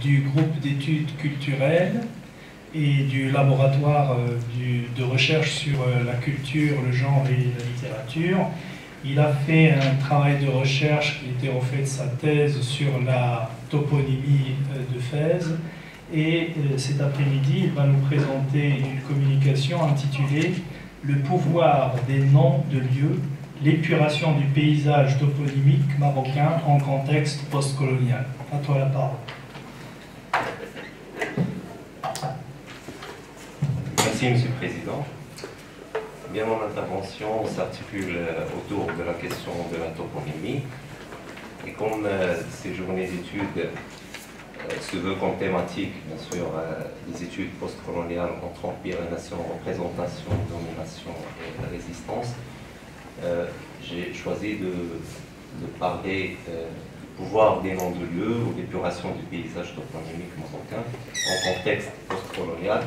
du groupe d'études culturelles et du laboratoire de recherche sur la culture, le genre et la littérature. Il a fait un travail de recherche qui était en fait sa thèse sur la toponymie de Fès. Et cet après-midi, il va nous présenter une communication intitulée « Le pouvoir des noms de lieux, l'épuration du paysage toponymique marocain en contexte postcolonial ». À toi la parole. Merci, Monsieur le Président. Bien, mon intervention s'articule autour de la question de la toponymie. Et comme ces journées d'études se veut comme thématique, bien sûr, les études postcoloniales entre empire et nation, représentation, domination et résistance, j'ai choisi de parler du pouvoir des noms de lieux ou d'épuration du paysage toponymique marocain en contexte postcolonial.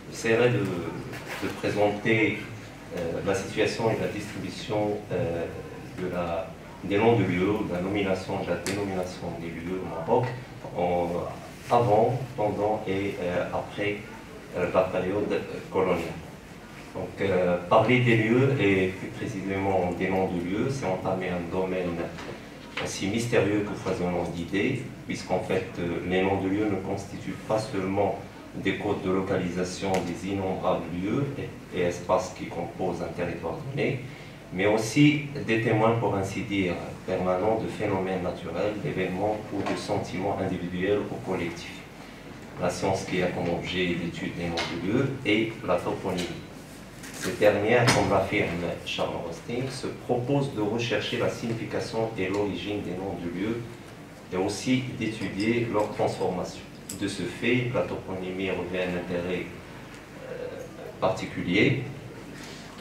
J'essaierai de présenter la situation et la distribution des noms de lieux, de la nomination et de la dénomination des lieux au Maroc avant, pendant et après la période coloniale. Donc, parler des lieux et plus précisément des noms de lieux, c'est entamer un domaine aussi mystérieux que foisonnant d'idées, puisqu'en fait, les noms de lieux ne constituent pas seulement des codes de localisation des innombrables lieux et espaces qui composent un territoire donné, mais aussi des témoins, pour ainsi dire, permanents de phénomènes naturels, d'événements ou de sentiments individuels ou collectifs. La science qui a comme objet d'étude des noms de lieux est la toponymie. Cette dernière, comme l'affirme Charles Rosting, se propose de rechercher la signification et l'origine des noms de lieux et aussi d'étudier leur transformation. De ce fait, la toponymie revêt un intérêt particulier.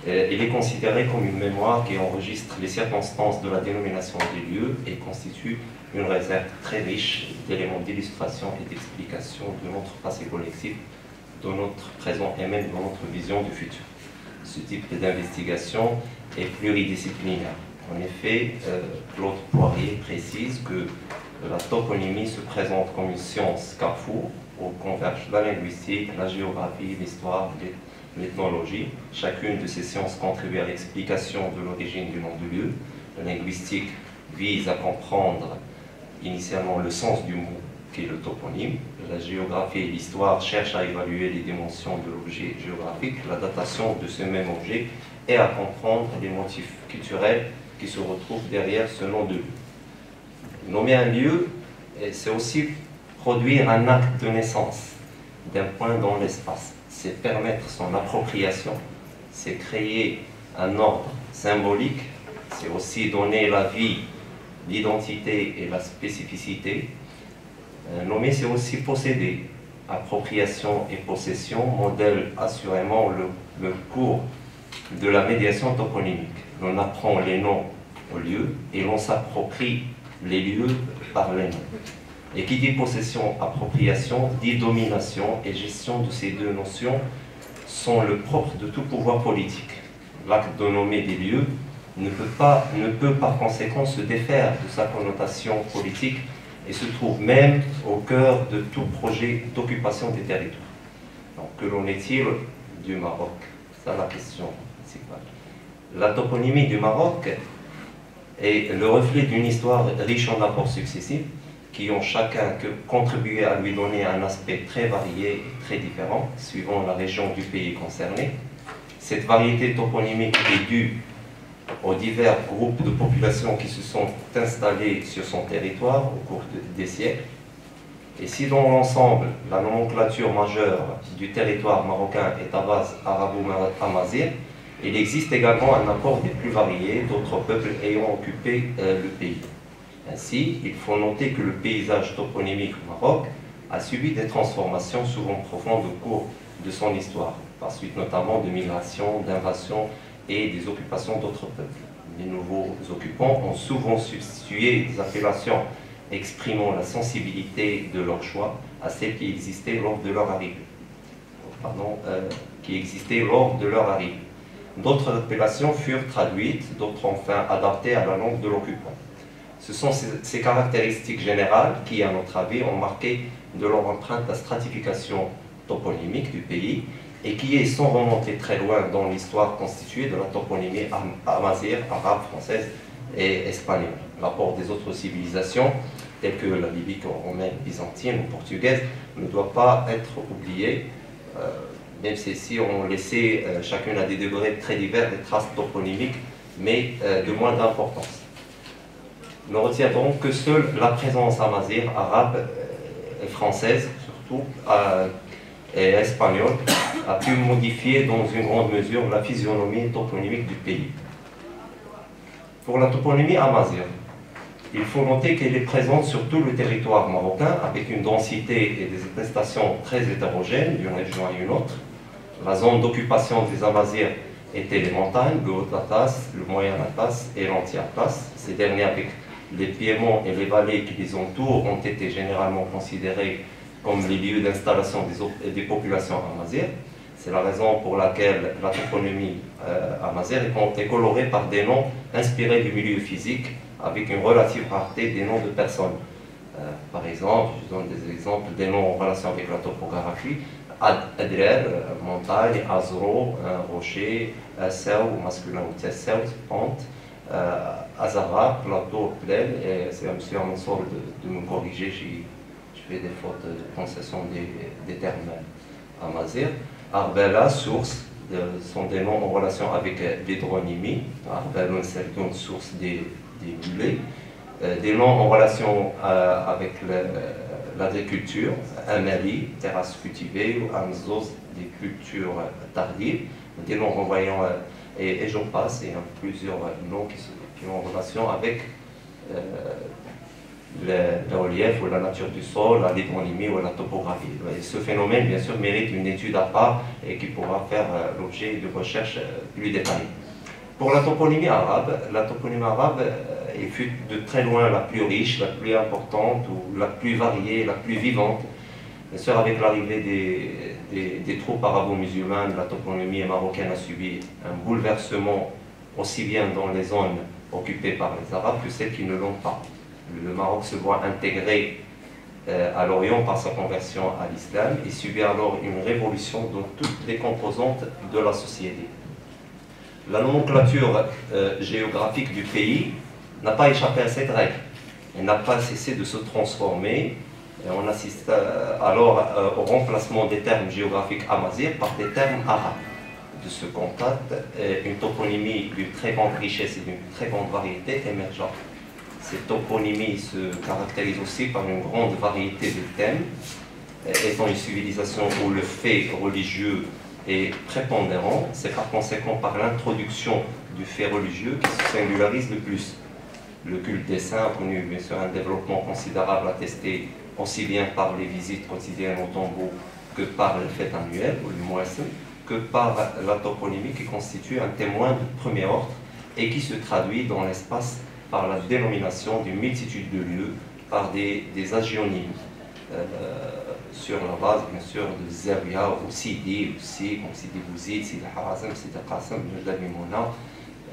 Elle est considérée comme une mémoire qui enregistre les circonstances de la dénomination des lieux et constitue une réserve très riche d'éléments d'illustration et d'explication de notre passé collectif, de notre présent et même de notre vision du futur. Ce type d'investigation est pluridisciplinaire. En effet, Claude Poirier précise que la toponymie se présente comme une science carrefour où convergent la linguistique, la géographie, l'histoire, l'ethnologie. Chacune de ces sciences contribue à l'explication de l'origine du nom de lieu. La linguistique vise à comprendre initialement le sens du mot qui est le toponyme. La géographie et l'histoire cherchent à évaluer les dimensions de l'objet géographique, la datation de ce même objet et à comprendre les motifs culturels qui se retrouvent derrière ce nom de lieu. Nommer un lieu, c'est aussi produire un acte de naissance d'un point dans l'espace. C'est permettre son appropriation, c'est créer un ordre symbolique, c'est aussi donner la vie, l'identité et la spécificité. Nommer, c'est aussi posséder. Appropriation et possession modèlent assurément le cours de la médiation toponymique. On apprend les noms aux lieux et l'on s'approprie les lieux par les noms. Et qui dit possession, appropriation, dit domination et gestion de ces deux notions sont le propre de tout pouvoir politique. L'acte de nommer des lieux ne peut par conséquent se défaire de sa connotation politique et se trouve même au cœur de tout projet d'occupation des territoires. Donc, que l'on est-il du Maroc? C'est la question principale. La toponymie du Maroc est le reflet d'une histoire riche en apports successifs qui ont chacun contribué à lui donner un aspect très varié et très différent, suivant la région du pays concerné. Cette variété toponymique est due aux divers groupes de populations qui se sont installés sur son territoire au cours des siècles. Et si dans l'ensemble, la nomenclature majeure du territoire marocain est à base arabo-amazigh, il existe également un apport des plus variés d'autres peuples ayant occupé le pays. Ainsi, il faut noter que le paysage toponymique au Maroc a subi des transformations souvent profondes au cours de son histoire, par suite notamment de migrations, d'invasions et des occupations d'autres peuples. Les nouveaux occupants ont souvent substitué des appellations exprimant la sensibilité de leur choix à celles qui existaient lors de leur arrivée. D'autres appellations furent traduites, d'autres enfin adaptées à la langue de l'occupant. Ce sont ces caractéristiques générales qui, à notre avis, ont marqué de leur empreinte la stratification toponymique du pays et qui est, sans remonter très loin dans l'histoire, constituée de la toponymie amazighe, arabe, française et espagnole. L'apport des autres civilisations, telles que la libyque, romaine, byzantine ou portugaise, ne doit pas être oublié, même si on laissait chacune à des degrés très divers des traces toponymiques, mais de moindre importance. Nous retiendrons que seule la présence amazighe, arabe et française, surtout, et espagnole, a pu modifier dans une grande mesure la physionomie toponymique du pays. Pour la toponymie amazighe, il faut noter qu'elle est présente sur tout le territoire marocain avec une densité et des attestations très hétérogènes d'une région à une autre. La zone d'occupation des Amazirs était les montagnes, le Haut-Atlas, le Moyen-Atlas et l'Anti-Atlas. Ces derniers, avec les piémonts et les vallées qui les entourent, ont été généralement considérés comme les lieux d'installation des populations amazighes. C'est la raison pour laquelle la toponymie amazighe est colorée par des noms inspirés du milieu physique, avec une relative rareté des noms de personnes. Par exemple, je donne des exemples des noms en relation avec la topographie. Adrer, montagne, Azro, rocher, Sew, masculin ou Tessew, pente, Azara, plateau, plaine, et c'est M. Mansour de me corriger, je fais des fautes de prononciation des termes amazighes. Arbela, source, sont des noms en relation avec l'hydronymie. Arbelon, c'est une source des mulets. Des noms en relation avec l'agriculture, Amali, terrasse cultivée, ou Amzos, des cultures tardives. Des noms renvoyant, et j'en passe, et plusieurs noms qui ont en relation avec le relief ou la nature du sol, l'hydronymie ou la topographie. Et ce phénomène, bien sûr, mérite une étude à part et qui pourra faire l'objet de recherches plus détaillées. Pour la toponymie arabe fut de très loin la plus riche, la plus importante, ou la plus variée, la plus vivante. Bien sûr, avec l'arrivée des troupes arabo-musulmanes, la toponymie marocaine a subi un bouleversement aussi bien dans les zones occupées par les Arabes que celles qui ne l'ont pas. Le Maroc se voit intégré à l'Orient par sa conversion à l'islam et subit alors une révolution dans toutes les composantes de la société. La nomenclature géographique du pays n'a pas échappé à cette règle. Elle n'a pas cessé de se transformer. Et on assiste alors au remplacement des termes géographiques amazighes par des termes arabes. De ce contact, une toponymie d'une très grande richesse et d'une très grande variété émergea. Cette toponymie se caractérise aussi par une grande variété de thèmes, étant une civilisation où le fait religieux est prépondérant, c'est par conséquent par l'introduction du fait religieux qui se singularise le plus. Le culte des saints a connu bien sûr un développement considérable attesté aussi bien par les visites quotidiennes au tombeau que par les fêtes annuelles ou le Mouassim, que par la toponymie qui constitue un témoin de premier ordre et qui se traduit dans l'espace par la dénomination d'une multitude de lieux par des agionymes sur la base bien sûr de Zawiya ou Sidi aussi, comme Sidi Bouzid, Sidi Harazim, Sidi Qasim, Mimouna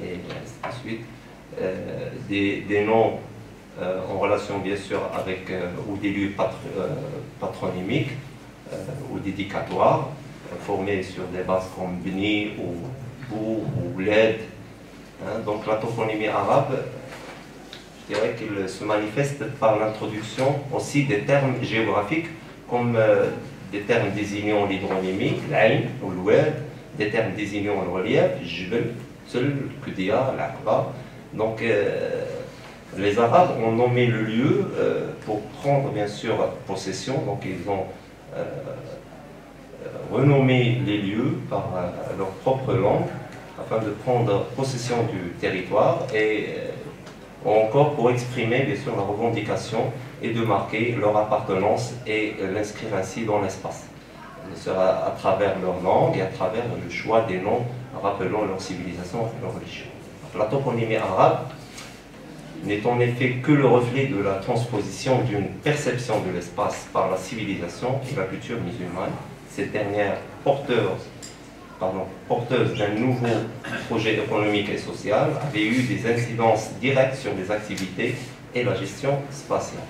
et ainsi de suite. Des noms en relation bien sûr avec ou des lieux patronymiques ou dédicatoires formés sur des bases comme Bni ou Bou ou Bled. Donc la toponymie arabe, je dirais qu'il se manifeste par l'introduction aussi des termes géographiques comme des termes désignant l'hydronymie, l'Ain ou l'Oued, des termes désignant le relief, Jbel, Tul, Kudia, l'Aqba. Donc les Arabes ont nommé le lieu pour prendre bien sûr possession, donc ils ont renommé les lieux par leur propre langue afin de prendre possession du territoire et encore pour exprimer bien sûr la revendication et de marquer leur appartenance et l'inscrire ainsi dans l'espace. Ce sera à travers leur langue et à travers le choix des noms rappelant leur civilisation et leur religion. La toponymie arabe n'est en effet que le reflet de la transposition d'une perception de l'espace par la civilisation et la culture musulmane, cette dernière porteuse d'un nouveau projet économique et social, avait eu des incidences directes sur les activités et la gestion spatiale.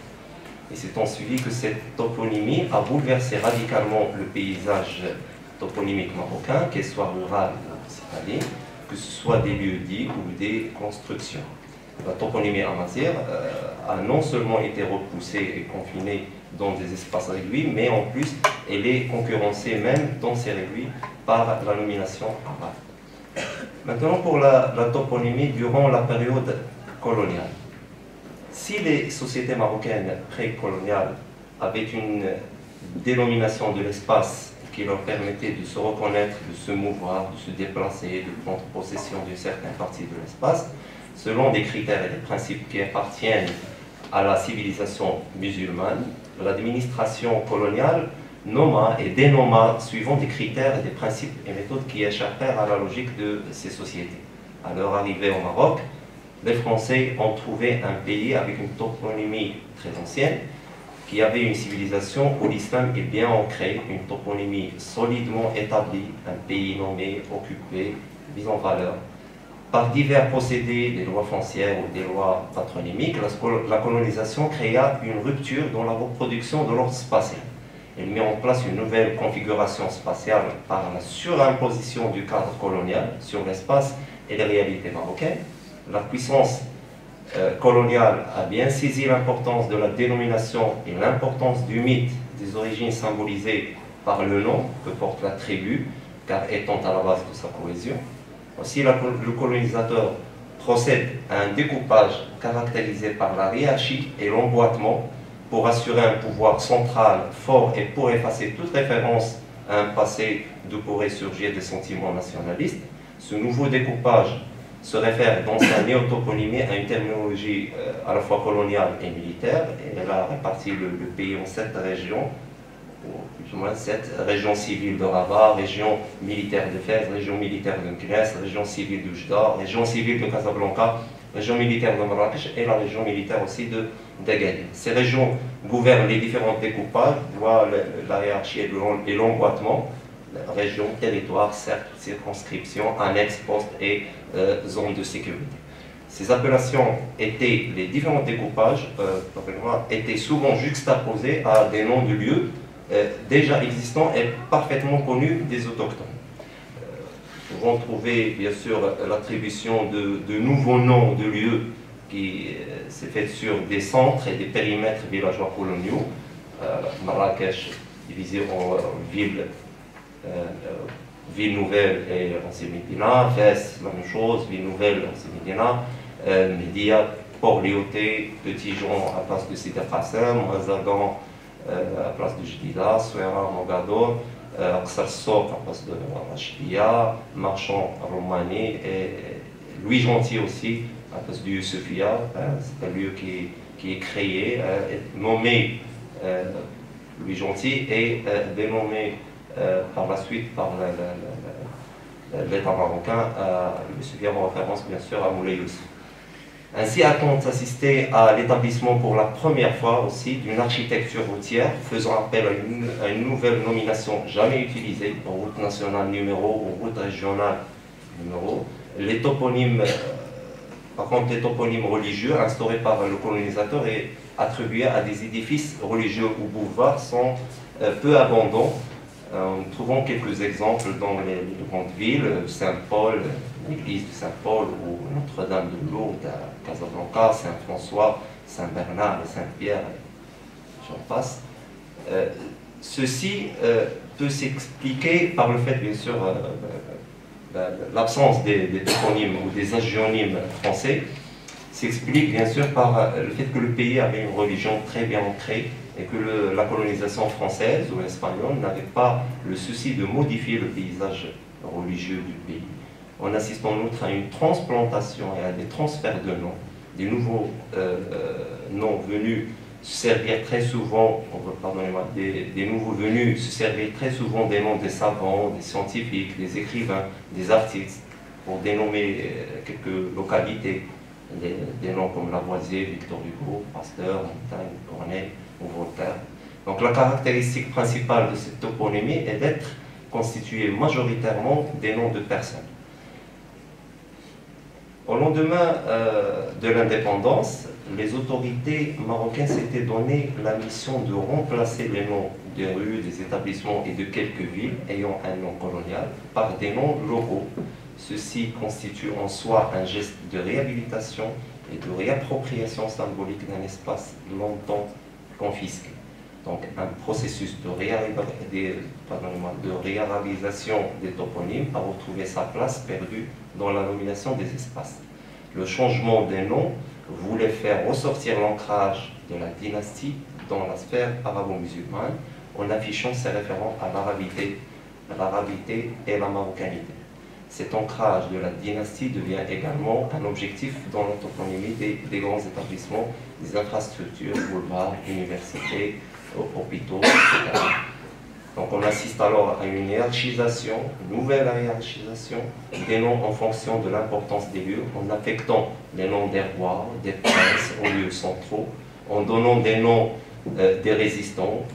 Et c'est ensuite que cette toponymie a bouleversé radicalement le paysage toponymique marocain, qu'il soit rural ou citadin, que ce soit des lieux dits ou des constructions. La toponymie amazigh a non seulement été repoussée et confinée dans des espaces réduits, mais en plus, elle est concurrencée même dans ces réduits par la nomination arabe. Maintenant, pour la toponymie durant la période coloniale. Si les sociétés marocaines précoloniales avaient une dénomination de l'espace qui leur permettait de se reconnaître, de se mouvoir, de se déplacer, de prendre possession d'une certaine partie de l'espace, selon des critères et des principes qui appartiennent à la civilisation musulmane, l'administration coloniale nomma et dénomma suivant des critères et des principes et méthodes qui échappèrent à la logique de ces sociétés. À leur arrivée au Maroc, les Français ont trouvé un pays avec une toponymie très ancienne, qui avait une civilisation où l'islam est bien ancré, une toponymie solidement établie, un pays nommé, occupé, mis en valeur. Par divers procédés, des lois foncières ou des lois patronymiques, la colonisation créa une rupture dans la reproduction de l'ordre spatial. Elle met en place une nouvelle configuration spatiale par la surimposition du cadre colonial sur l'espace et les réalités marocaines. La puissance coloniale a bien saisi l'importance de la dénomination et l'importance du mythe des origines symbolisées par le nom que porte la tribu, car étant à la base de sa cohésion. Aussi, le colonisateur procède à un découpage caractérisé par la hiérarchie et l'emboîtement pour assurer un pouvoir central fort et pour effacer toute référence à un passé d'où pourraient surgir des sentiments nationalistes. Ce nouveau découpage se réfère dans sa néotoponymie à une terminologie à la fois coloniale et militaire, et elle a réparti le pays en 7 régions, ou plus ou moins 7 régions civiles de Rabat, région militaire de Fès, région militaire de Nknes, région civile de Oujda, région civile de Casablanca, région militaire de Marrakech et la région militaire aussi d'Agadir. Ces régions gouvernent les différents découpages, voient la hiérarchie et l'emboîtement, région, territoire, cercle, circonscription, annexe, poste et zone de sécurité. Ces appellations étaient, les différents découpages étaient souvent juxtaposés à des noms de lieux déjà existants et parfaitement connus des autochtones. Nous pouvons trouver bien sûr l'attribution de nouveaux noms de lieux qui s'est faite sur des centres et des périmètres villageois coloniaux. Marrakech divisé en villes Ville Nouvelle et Ancienne Médina, Fès, la même chose, Ville Nouvelle, Ancienne Médina, Média, Port-Léoté, Petit-Jean à place de Sidi Qassem, Mazagan à place de Jdida, Souera, Mogador, Aqsar Sok à place de Rachdia, Marchand à Roumanie et Louis Gentil aussi à place du Youssefia. C'est un lieu qui est créé, nommé Louis Gentil et dénommé par la suite par l'État marocain, le Youssefia en référence bien sûr à Moulay Youssef. Ainsi a-t-on assisté à l'établissement pour la première fois aussi d'une architecture routière faisant appel à une nouvelle nomination jamais utilisée, route nationale numéro ou route régionale numéro. Les toponymes, par contre les toponymes religieux instaurés par le colonisateur et attribués à des édifices religieux ou boulevards sont peu abondants. Nous trouvons quelques exemples dans les grandes villes, Saint-Paul, l'église de Saint-Paul ou Notre-Dame de Lourdes à Casablanca, Saint-François, Saint-Bernard et Saint-Pierre, j'en passe. Ceci peut s'expliquer par le fait, bien sûr, l'absence des toponymes ou des agionymes français s'explique bien sûr par le fait que le pays avait une religion très bien ancrée et que la colonisation française ou espagnole n'avait pas le souci de modifier le paysage religieux du pays. On assiste en outre à une transplantation et à des transferts de noms, des nouveaux noms venus se servir très souvent, pardonnez-moi, des nouveaux venus se servir très souvent des noms des savants, des scientifiques, des écrivains, des artistes, pour dénommer quelques localités, des noms comme Lavoisier, Victor Hugo, Pasteur, Montaigne, Corneille ou Voltaire. Donc la caractéristique principale de cette toponymie est d'être constituée majoritairement des noms de personnes. Au lendemain de l'indépendance, les autorités marocaines s'étaient donné la mission de remplacer les noms des rues, des établissements et de quelques villes ayant un nom colonial par des noms locaux. Ceci constitue en soi un geste de réhabilitation et de réappropriation symbolique d'un espace longtemps confisqué. Donc un processus de réarabisation des toponymes a retrouvé sa place perdue dans la nomination des espaces. Le changement des noms voulait faire ressortir l'ancrage de la dynastie dans la sphère arabo-musulmane en affichant ses référents à l'arabité et la marocanité. Cet ancrage de la dynastie devient également un objectif dans la toponymie des grands établissements, des infrastructures, boulevards, universités, hôpitaux, etc. Donc on assiste alors à une hiérarchisation, une nouvelle hiérarchisation des noms en fonction de l'importance des lieux, en affectant les noms des rois, des princes aux lieux centraux, en donnant des noms des résistants,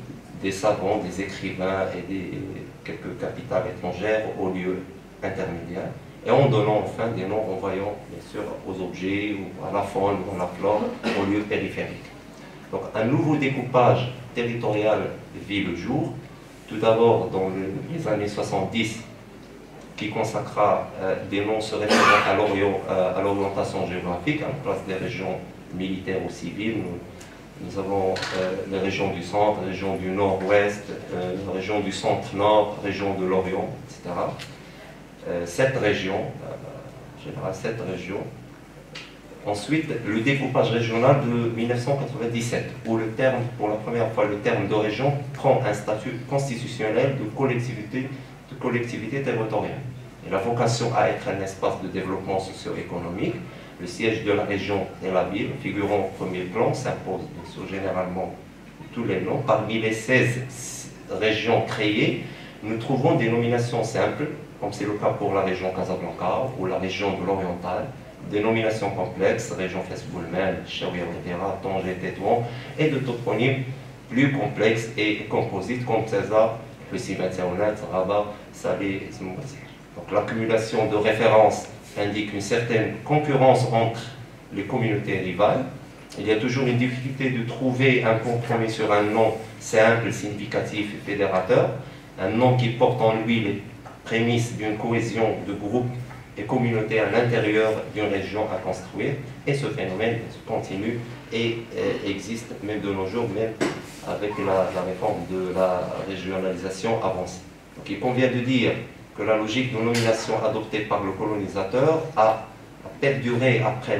des savants, des écrivains et quelques capitales étrangères aux lieux intermédiaires, et en donnant enfin des noms renvoyant bien sûr aux objets ou à la faune ou à la flore aux lieux périphériques. Donc un nouveau découpage territorial vit le jour, tout d'abord dans les années 70, qui consacra des noms se référant à l'orientation géographique, à la place des régions militaires ou civiles. Nous avons les régions du centre, les régions du nord-ouest, la région du centre-nord, région de l'Orient, etc. Cette région, en général, cette région. Ensuite, le découpage régional de 1997, où le terme, pour la première fois, le terme de région prend un statut constitutionnel de collectivité territoriale. Il a vocation à être un espace de développement socio-économique. Le siège de la région et la ville, figurant au premier plan, s'impose généralement tous les noms. Parmi les 16 régions créées, nous trouvons des nominations simples, comme c'est le cas pour la région Casablanca ou la région de l'Oriental, des nominations complexes, région Fès-Boulmel, Chaouia, Tanger, Tétouan, et de toponymes plus complexes et composites comme César, le cimetière Rabat, Salé et Zmouzir. Donc l'accumulation de références indique une certaine concurrence entre les communautés rivales. Il y a toujours une difficulté de trouver un compromis sur un nom simple, significatif et fédérateur, un nom qui porte en lui les prémices d'une cohésion de groupes et communautés à l'intérieur d'une région à construire. Et ce phénomène continue et existe même de nos jours, même avec la réforme de la régionalisation avancée. Donc il convient de dire que la logique de nomination adoptée par le colonisateur a perduré après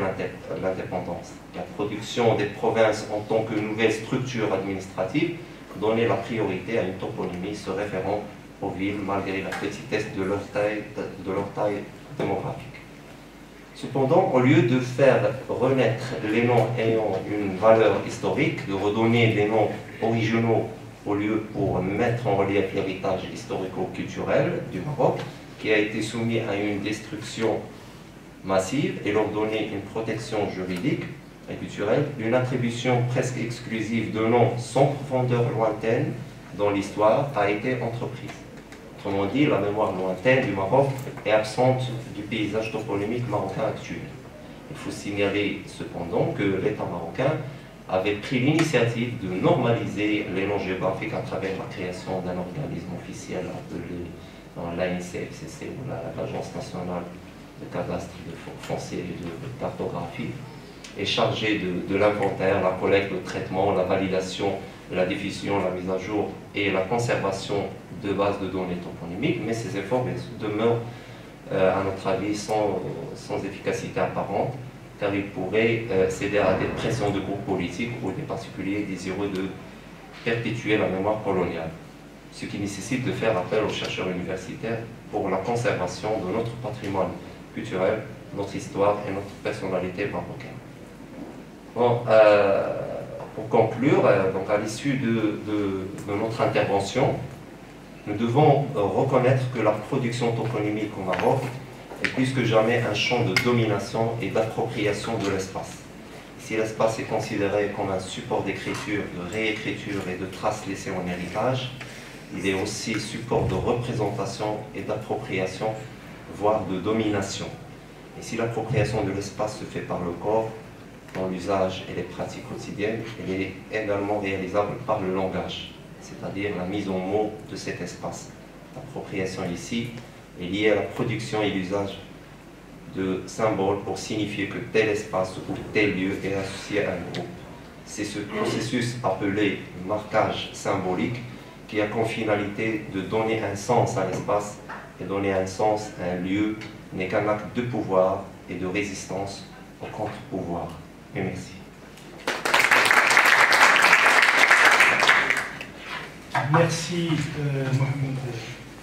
l'indépendance. La production des provinces en tant que nouvelle structure administrative donnait la priorité à une toponymie se référant aux villes malgré la petitesse de leur taille démographique. Cependant, au lieu de faire renaître les noms ayant une valeur historique, de redonner des noms originaux au lieu pour mettre en relief l'héritage historico-culturel du Maroc, qui a été soumis à une destruction massive, et leur donner une protection juridique et culturelle, une attribution presque exclusive de noms sans profondeur lointaine dans l'histoire a été entreprise. Autrement dit, la mémoire lointaine du Maroc est absente du paysage toponymique marocain actuel. Il faut signaler cependant que l'État marocain avait pris l'initiative de normaliser les noms géographiques à travers la création d'un organisme officiel appelé l'ANCFCC, ou l'Agence nationale de cadastre foncier et de cartographie, est chargé de l'inventaire, la collecte, le traitement, la validation, la diffusion, la mise à jour et la conservation de bases de données toponymiques, mais ces efforts demeurent, à notre avis, sans efficacité apparente, car ils pourraient céder à des pressions de groupes politiques ou des particuliers désireux de perpétuer la mémoire coloniale, ce qui nécessite de faire appel aux chercheurs universitaires pour la conservation de notre patrimoine culturel, notre histoire et notre personnalité marocaine. Bon, pour conclure, donc à l'issue de notre intervention, nous devons reconnaître que la production toponymique au Maroc est plus que jamais un champ de domination et d'appropriation de l'espace. Si l'espace est considéré comme un support d'écriture, de réécriture et de traces laissées en héritage, il est aussi support de représentation et d'appropriation, voire de domination. Et si l'appropriation de l'espace se fait par le corps, dans l'usage et les pratiques quotidiennes, elle est également réalisable par le langage, c'est-à-dire la mise en mots de cet espace. L'appropriation ici est liée à la production et l'usage de symboles pour signifier que tel espace ou tel lieu est associé à un groupe. C'est ce processus appelé marquage symbolique qui a comme finalité de donner un sens à l'espace, et donner un sens à un lieu n'est qu'un acte de pouvoir et de résistance au contre-pouvoir. Et merci. Merci Mohamed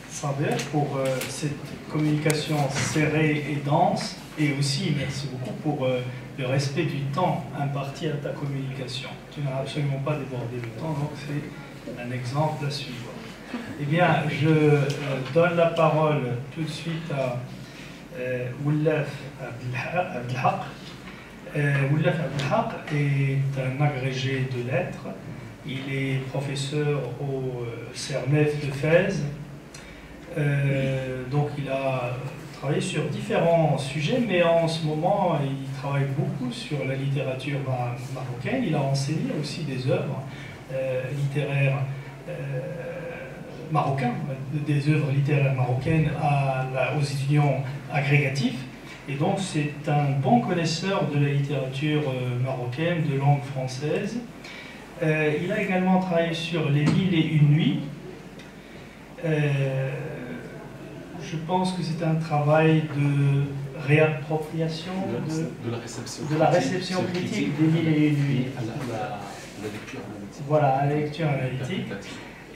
Saber pour cette communication serrée et dense, et aussi merci beaucoup pour le respect du temps imparti à ta communication. Tu n'as absolument pas débordé le temps, donc c'est un exemple à suivre. Eh bien, je donne la parole tout de suite à Oulaf Abdelhaq. Oulaf Abdelhaq est un agrégé de lettres. Il est professeur au CERNEF de Fès. Donc il a travaillé sur différents sujets, mais en ce moment il travaille beaucoup sur la littérature marocaine. Il a enseigné aussi des œuvres littéraires marocaines, des œuvres littéraires marocaines aux étudiants agrégatifs. Et donc c'est un bon connaisseur de la littérature marocaine, de langue française. Il a également travaillé sur Les 1001 nuits. Je pense que c'est un travail de réappropriation de la réception critique des 1001 nuits. La lecture analytique. Voilà, à la lecture analytique.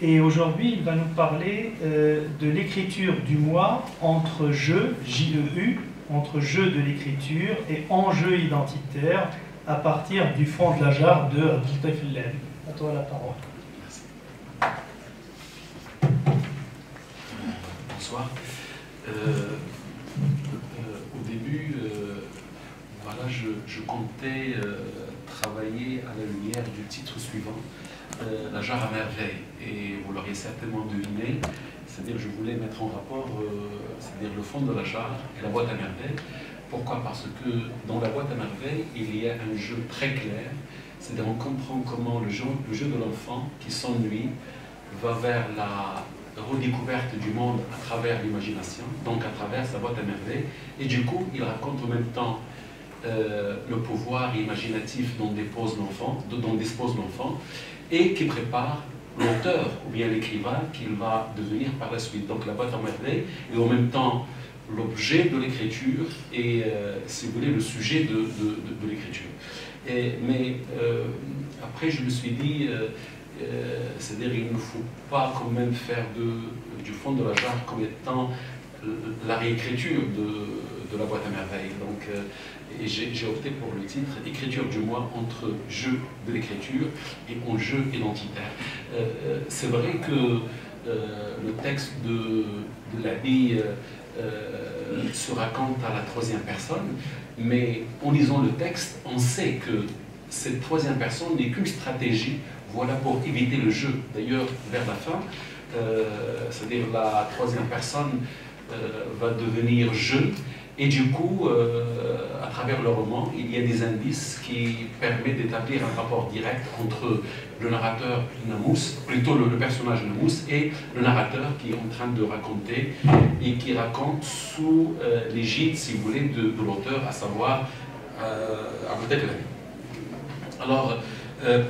Et aujourd'hui, il va nous parler de l'écriture du moi entre jeu, J-E-U, entre jeu de l'écriture et enjeu identitaire à partir du fond de la jarre de Abdeltaif El-Labi. À toi la parole. Bonsoir. Au début, voilà, je comptais travailler à la lumière du titre suivant, La jarre à merveille. Et vous l'auriez certainement deviné, c'est-à-dire je voulais mettre en rapport c'est-à-dire le fond de la jarre et la boîte à merveille. Pourquoi? Parce que dans la boîte à merveille, il y a un jeu très clair, c'est-à-dire on comprend comment le jeu de l'enfant qui s'ennuie va vers la redécouverte du monde à travers l'imagination, donc à travers sa boîte à merveille, et du coup il raconte en même temps le pouvoir imaginatif dont dispose l'enfant, et qui prépare l'auteur ou bien l'écrivain qu'il va devenir par la suite. Donc la boîte à merveille est en même temps l'objet de l'écriture et, si vous voulez, le sujet de l'écriture. Mais après, je me suis dit, c'est-à-dire il ne faut pas quand même faire du fond de la jarre comme étant la réécriture de la boîte à merveille. Donc, et j'ai opté pour le titre « Écriture du moi entre jeu de l'écriture et enjeu identitaire ». C'est vrai que le texte de Labi se raconte à la troisième personne, mais en lisant le texte, on sait que cette troisième personne n'est qu'une stratégie, voilà, pour éviter le jeu. D'ailleurs, vers la fin, c'est-à-dire la troisième personne va devenir jeu, et du coup, à travers le roman, il y a des indices qui permettent d'établir un rapport direct entre le narrateur Namous, plutôt le personnage Namous, et le narrateur qui est en train de raconter, et qui raconte sous l'égide, si vous voulez, de l'auteur, à savoir Abdeltaif El-Labi. Alors,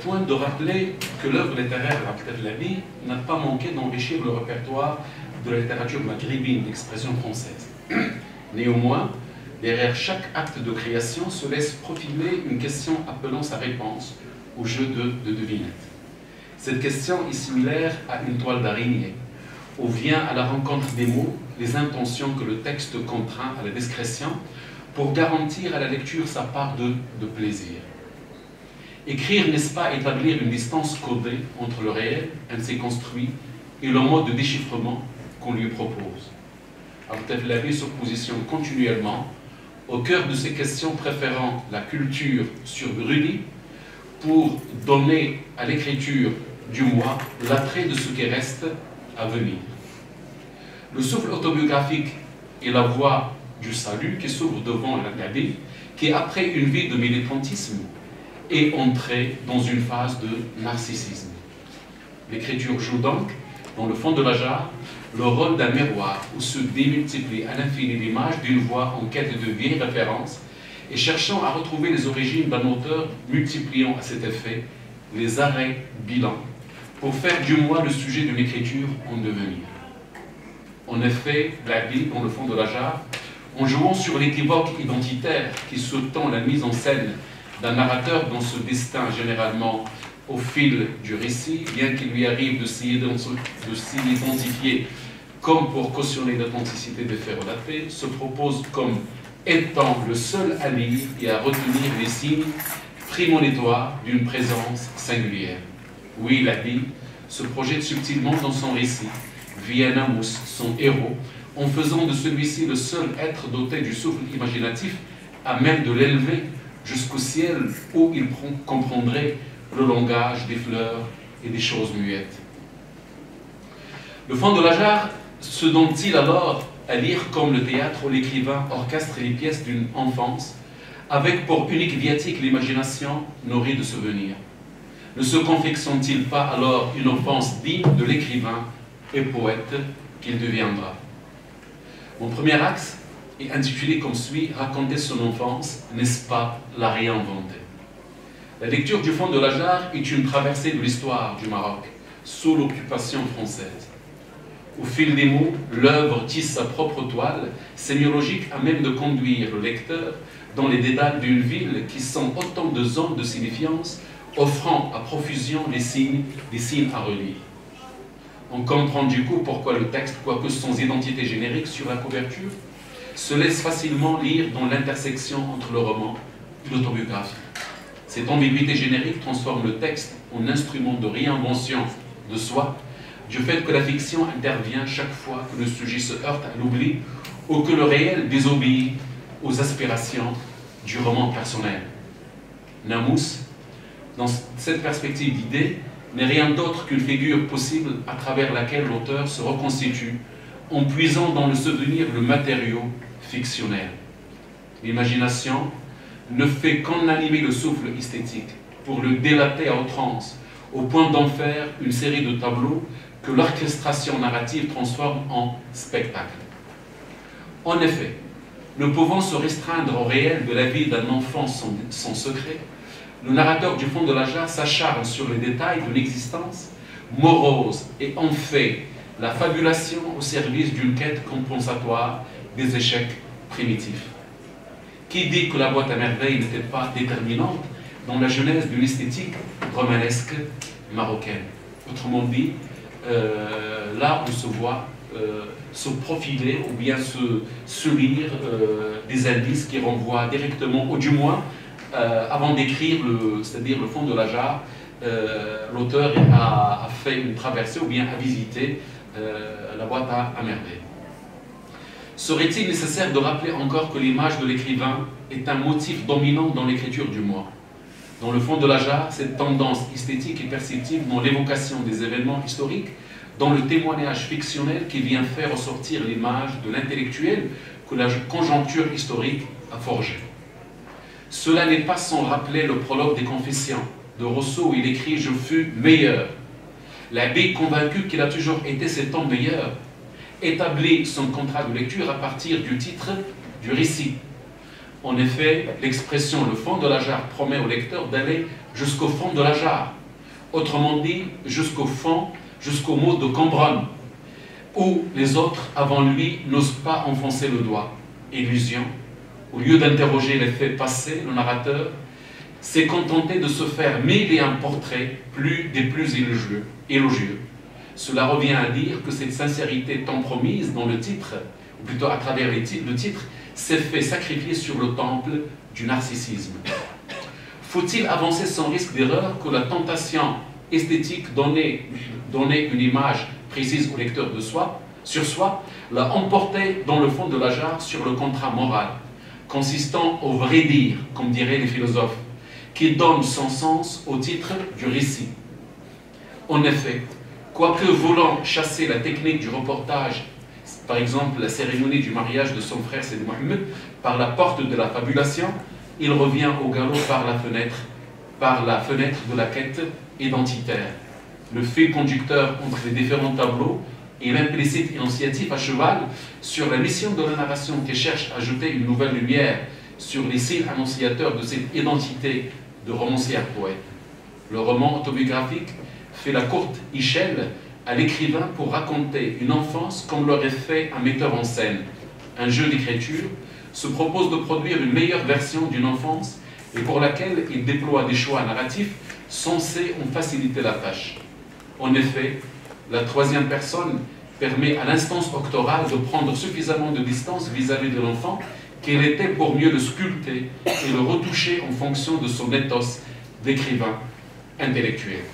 point de rappeler que l'œuvre littéraire d'Abdeltaif El-Labi n'a pas manqué d'enrichir le répertoire de la littérature maghrébine d'expression française. Néanmoins, derrière chaque acte de création se laisse profiler une question appelant sa réponse au jeu de devinette. Cette question est similaire à une toile d'araignée, où vient à la rencontre des mots les intentions que le texte contraint à la discrétion pour garantir à la lecture sa part de plaisir. Écrire, n'est-ce pas établir une distance codée entre le réel, ainsi construit, et le mode de déchiffrement qu'on lui propose. Abdeltaif El-Labi se positionne continuellement au cœur de ces questions, préférant la culture sur Bruni pour donner à l'écriture du moi l'attrait de ce qui reste à venir. Le souffle autobiographique et la voix du salut qui s'ouvre devant l'abbé, qui, après une vie de militantisme, est entré dans une phase de narcissisme. L'écriture joue donc, dans le fond de la jarre, le rôle d'un miroir où se démultiplient à l'infini l'image d'une voix en quête de vieilles références et cherchant à retrouver les origines d'un auteur, multipliant à cet effet les arrêts bilans pour faire du moi le sujet d'une écriture en devenir. En effet, l'abbé, dans le fond de la jarre, en jouant sur l'équivoque identitaire qui sous-tend la mise en scène d'un narrateur dont ce destin généralement au fil du récit, bien qu'il lui arrive de s'y identifier comme pour cautionner l'authenticité des faits relatés, se propose comme étant le seul à lire et à retenir les signes prémonitoires d'une présence singulière. Oui, l'abbé se projette subtilement dans son récit, via Namus, son héros, en faisant de celui-ci le seul être doté du souffle imaginatif à même de l'élever jusqu'au ciel où il comprendrait le langage des fleurs et des choses muettes. Le fond de la jarre se donne-t-il alors à lire comme le théâtre où l'écrivain orchestre les pièces d'une enfance, avec pour unique viatique l'imagination nourrie de souvenirs? Ne se confectionne-t-il pas alors une offense digne de l'écrivain et poète qu'il deviendra? Mon premier axe est intitulé comme suit « Raconter son enfance, n'est-ce pas la réinventer ?» La lecture du fond de la jarre est une traversée de l'histoire du Maroc, sous l'occupation française. Au fil des mots, l'œuvre tisse sa propre toile, sémiologique à même de conduire le lecteur dans les dédales d'une ville qui sont autant de zones de signifiance, offrant à profusion des signes à relire. On comprend du coup pourquoi le texte, quoique sans identité générique sur la couverture, se laisse facilement lire dans l'intersection entre le roman et l'autobiographie. Cette ambiguïté générique transforme le texte en instrument de réinvention de soi, du fait que la fiction intervient chaque fois que le sujet se heurte à l'oubli ou que le réel désobéit aux aspirations du roman personnel. Namus, dans cette perspective d'idée, n'est rien d'autre qu'une figure possible à travers laquelle l'auteur se reconstitue en puisant dans le souvenir le matériau fictionnel. L'imagination ne fait qu'en animer le souffle esthétique pour le délater à outrance, au point d'en faire une série de tableaux que l'orchestration narrative transforme en spectacle. En effet, ne pouvant se restreindre au réel de la vie d'un enfant sans secret, le narrateur du fond de la jarre s'acharne sur les détails de l'existence morose et en fait la fabulation au service d'une quête compensatoire des échecs primitifs. Qui dit que la boîte à merveilles n'était pas déterminante dans la genèse d'une esthétique romanesque marocaine? Autrement dit, là on se voit se profiler ou bien se lire des indices qui renvoient directement, ou du moins, avant d'écrire c'est-à-dire le fond de la jarre, l'auteur a fait une traversée ou bien a visité la boîte à merveilles. Serait-il nécessaire de rappeler encore que l'image de l'écrivain est un motif dominant dans l'écriture du moi? Dans le fond de la jarre, cette tendance esthétique est perceptible dans l'évocation des événements historiques, dans le témoignage fictionnel qui vient faire ressortir l'image de l'intellectuel que la conjoncture historique a forgé. Cela n'est pas sans rappeler le prologue des Confessions de Rousseau où il écrit « Je fus meilleur ». L'abbé, convaincu qu'il a toujours été cet homme meilleur, établit son contrat de lecture à partir du titre du récit. En effet, l'expression « le fond de la jarre » promet au lecteur d'aller jusqu'au fond de la jarre, autrement dit, jusqu'au fond, jusqu'au mot de Cambronne, où les autres avant lui n'osent pas enfoncer le doigt. Illusion, au lieu d'interroger les faits passés, le narrateur s'est contenté de se faire mille et un portraits des plus élogieux. Cela revient à dire que cette sincérité tant promise dans le titre, ou plutôt à travers le titre, s'est fait sacrifier sur le temple du narcissisme. Faut-il avancer sans risque d'erreur que la tentation esthétique donner une image précise au lecteur sur soi, l'a emporté dans le fond de la jarre sur le contrat moral, consistant au vrai dire, comme diraient les philosophes, qui donne son sens au titre du récit. En effet, quoique voulant chasser la technique du reportage par exemple la cérémonie du mariage de son frère Seydi Mohammed, par la porte de la fabulation, il revient au galop par la fenêtre de la quête identitaire. Le fil conducteur entre les différents tableaux et l'implicite énonciatif à cheval sur la mission de la narration qui cherche à jeter une nouvelle lumière sur les signes annonciateurs de cette identité de romancière-poète. Le roman autobiographique fait la courte échelle à l'écrivain pour raconter une enfance comme l'aurait fait un metteur en scène. Un jeu d'écriture se propose de produire une meilleure version d'une enfance et pour laquelle il déploie des choix narratifs censés en faciliter la tâche. En effet, la troisième personne permet à l'instance octorale de prendre suffisamment de distance vis-à-vis de l'enfant qu'elle était pour mieux le sculpter et le retoucher en fonction de son ethos d'écrivain intellectuel.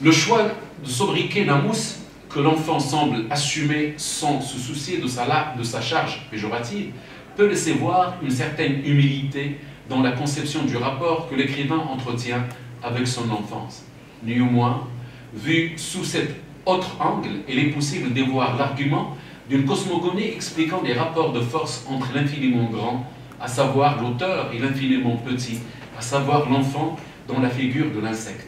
Le choix de sobriquet Namous, que l'enfant semble assumer sans se soucier de sa charge péjorative, peut laisser voir une certaine humilité dans la conception du rapport que l'écrivain entretient avec son enfance. Néanmoins, vu sous cet autre angle, il est possible de voir l'argument d'une cosmogonie expliquant les rapports de force entre l'infiniment grand, à savoir l'auteur, et l'infiniment petit, à savoir l'enfant dans la figure de l'insecte.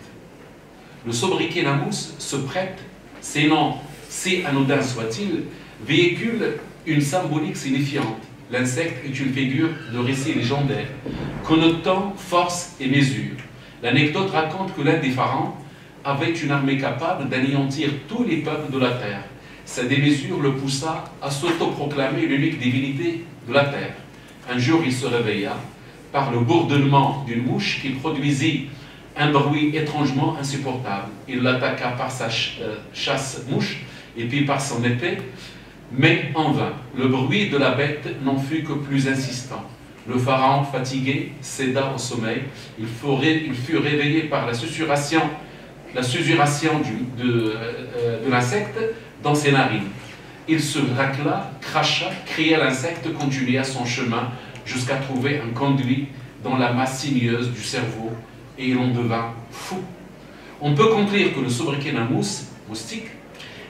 Le sobriquet Namous se prête, sinon si anodin soit-il, véhicule une symbolique signifiante. L'insecte est une figure de récit légendaire, connotant force et mesure. L'anecdote raconte que l'un des pharaons avait une armée capable d'anéantir tous les peuples de la terre. Sa démesure le poussa à s'autoproclamer l'unique divinité de la terre. Un jour, il se réveilla par le bourdonnement d'une mouche qui produisit un bruit étrangement insupportable. Il l'attaqua par sa chasse-mouche et puis par son épée, mais en vain. Le bruit de la bête n'en fut que plus insistant. Le pharaon, fatigué, céda au sommeil. Il fut réveillé par la susurration de l'insecte dans ses narines. Il se racla, cracha, cria, l'insecte continua son chemin jusqu'à trouver un conduit dans la masse sinueuse du cerveau et il en devint fou. On peut conclure que le sobriquet Namous, moustique,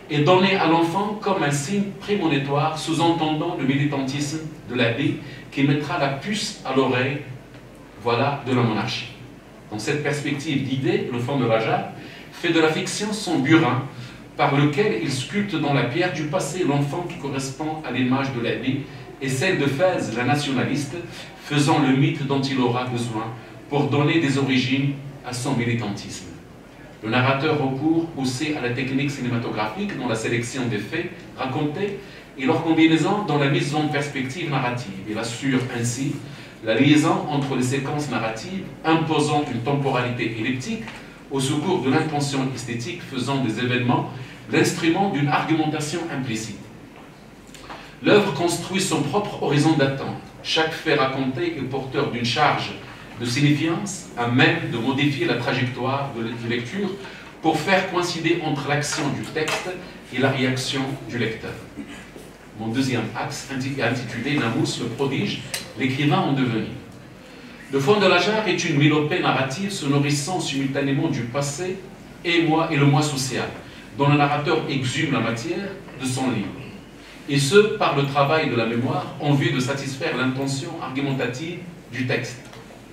est donné à l'enfant comme un signe prémonitoire sous-entendant le militantisme de l'abbé qui mettra la puce à l'oreille, voilà, de la monarchie. Dans cette perspective d'idées, le fond de la jarre fait de la fiction son burin par lequel il sculpte dans la pierre du passé l'enfant qui correspond à l'image de l'abbé et celle de Fès, la nationaliste, faisant le mythe dont il aura besoin pour donner des origines à son militantisme. Le narrateur recourt aussi à la technique cinématographique dans la sélection des faits racontés et leur combinaison dans la mise en perspective narrative. Il assure ainsi la liaison entre les séquences narratives imposant une temporalité elliptique au secours de l'intention esthétique faisant des événements l'instrument d'une argumentation implicite. L'œuvre construit son propre horizon d'attente. Chaque fait raconté est porteur d'une charge de signifiance à même de modifier la trajectoire de lecture pour faire coïncider entre l'action du texte et la réaction du lecteur. Mon deuxième axe est intitulé Namous, le prodige, l'écrivain en devenir. Le fond de la jarre est une mélopée narrative se nourrissant simultanément du passé et le moi social, dont le narrateur exhume la matière de son livre. Et ce, par le travail de la mémoire, en vue de satisfaire l'intention argumentative du texte.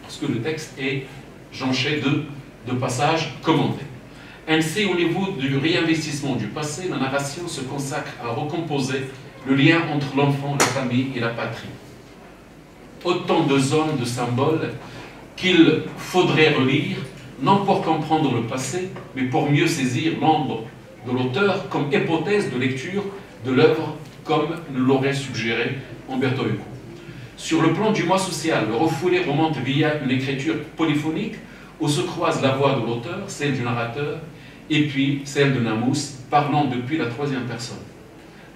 Parce que le texte est jonché de passages commentés. Ainsi, au niveau du réinvestissement du passé, la narration se consacre à recomposer le lien entre l'enfant, la famille et la patrie. Autant de zones, de symboles qu'il faudrait relire, non pour comprendre le passé, mais pour mieux saisir l'ombre de l'auteur comme hypothèse de lecture de l'œuvre, comme l'aurait suggéré Umberto Eco. Sur le plan du moi social, le refoulé remonte via une écriture polyphonique où se croise la voix de l'auteur, celle du narrateur, et puis celle de Namous, parlant depuis la troisième personne.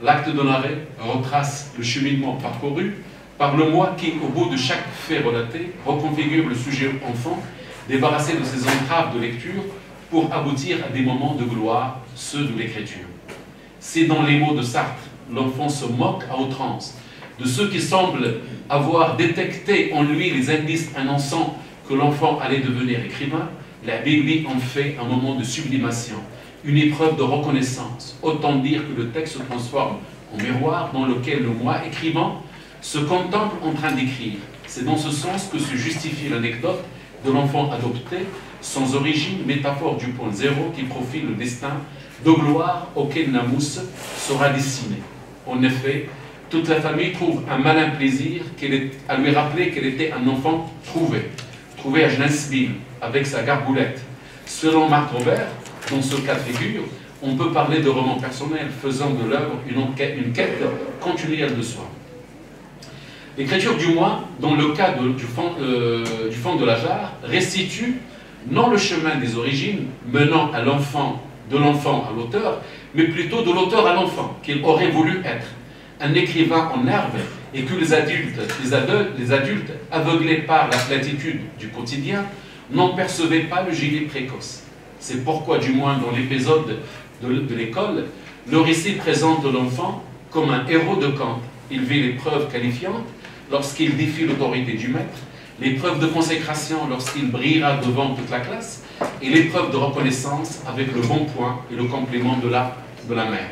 L'acte de l'arrêt retrace le cheminement parcouru par le moi qui, au bout de chaque fait relaté, reconfigure le sujet enfant, débarrassé de ses entraves de lecture pour aboutir à des moments de gloire, ceux de l'écriture. C'est dans les mots de Sartre, l'enfant se moque à outrance de ceux qui semblent avoir détecté en lui les indices annonçant que l'enfant allait devenir écrivain. La Bible en fait un moment de sublimation, une épreuve de reconnaissance. Autant dire que le texte se transforme en miroir dans lequel le moi écrivant se contemple en train d'écrire. C'est dans ce sens que se justifie l'anecdote de l'enfant adopté, sans origine, métaphore du point zéro qui profile le destin de gloire auquel Namous sera destiné. En effet, toute la famille trouve un malin plaisir à lui rappeler qu'elle était un enfant trouvé à Jnasville, avec sa gargoulette. Selon Marc Robert, dans ce cas de figure, on peut parler de roman personnel faisant de l'œuvre une quête continuelle de soi. L'écriture du moi, dans le cas du fond de la jarre, restitue non le chemin des origines menant à l'enfant, de l'enfant à l'auteur, mais plutôt de l'auteur à l'enfant, qu'il aurait voulu être. Un écrivain en herbe, et que les adultes, aveuglés par la platitude du quotidien, n'en percevaient pas le gilet précoce. C'est pourquoi, du moins dans l'épisode de l'école, le récit présente l'enfant comme un héros de camp. Il vit l'épreuve qualifiante lorsqu'il défie l'autorité du maître, l'épreuve de consécration lorsqu'il brillera devant toute la classe, et l'épreuve de reconnaissance avec le bon point et le complément de la mère.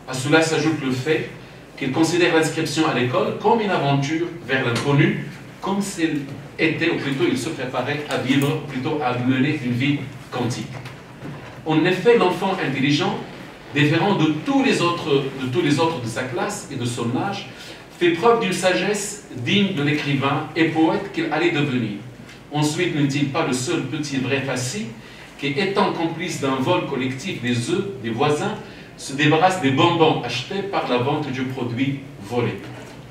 À cela s'ajoute le fait qu'il considère l'inscription à l'école comme une aventure vers l'inconnu, comme s'il était, ou plutôt il se préparait à vivre, plutôt à mener une vie quantique. En effet, l'enfant intelligent, différent de tous les autres de sa classe et de son âge, fait preuve d'une sagesse digne de l'écrivain et poète qu'il allait devenir. Ensuite, n'est-il pas le seul petit vrai facile qui, étant complice d'un vol collectif des œufs des voisins, se débarrasse des bonbons achetés par la vente du produit volé?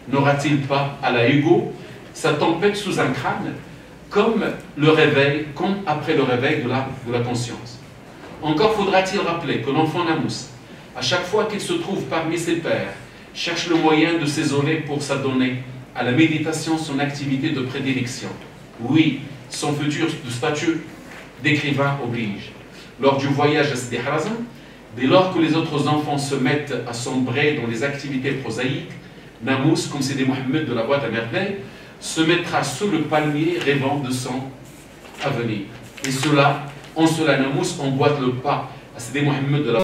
N'aura-t-il pas, à la Hugo, sa tempête sous un crâne, comme après le réveil de la conscience? Encore faudra-t-il rappeler que l'enfant Namous, à chaque fois qu'il se trouve parmi ses pairs, cherche le moyen de s'isoler pour s'adonner à la méditation, son activité de prédilection. Oui, son futur statut d'écrivain oblige. Lors du voyage à Sidi Harazm, dès lors que les autres enfants se mettent à sombrer dans les activités prosaïques, Namous, comme Sidi Mohammed de la boîte à merveilles, se mettra sous le palmier rêvant de son avenir. Et en cela, Namous emboîte le pas à Sidi Mohammed de la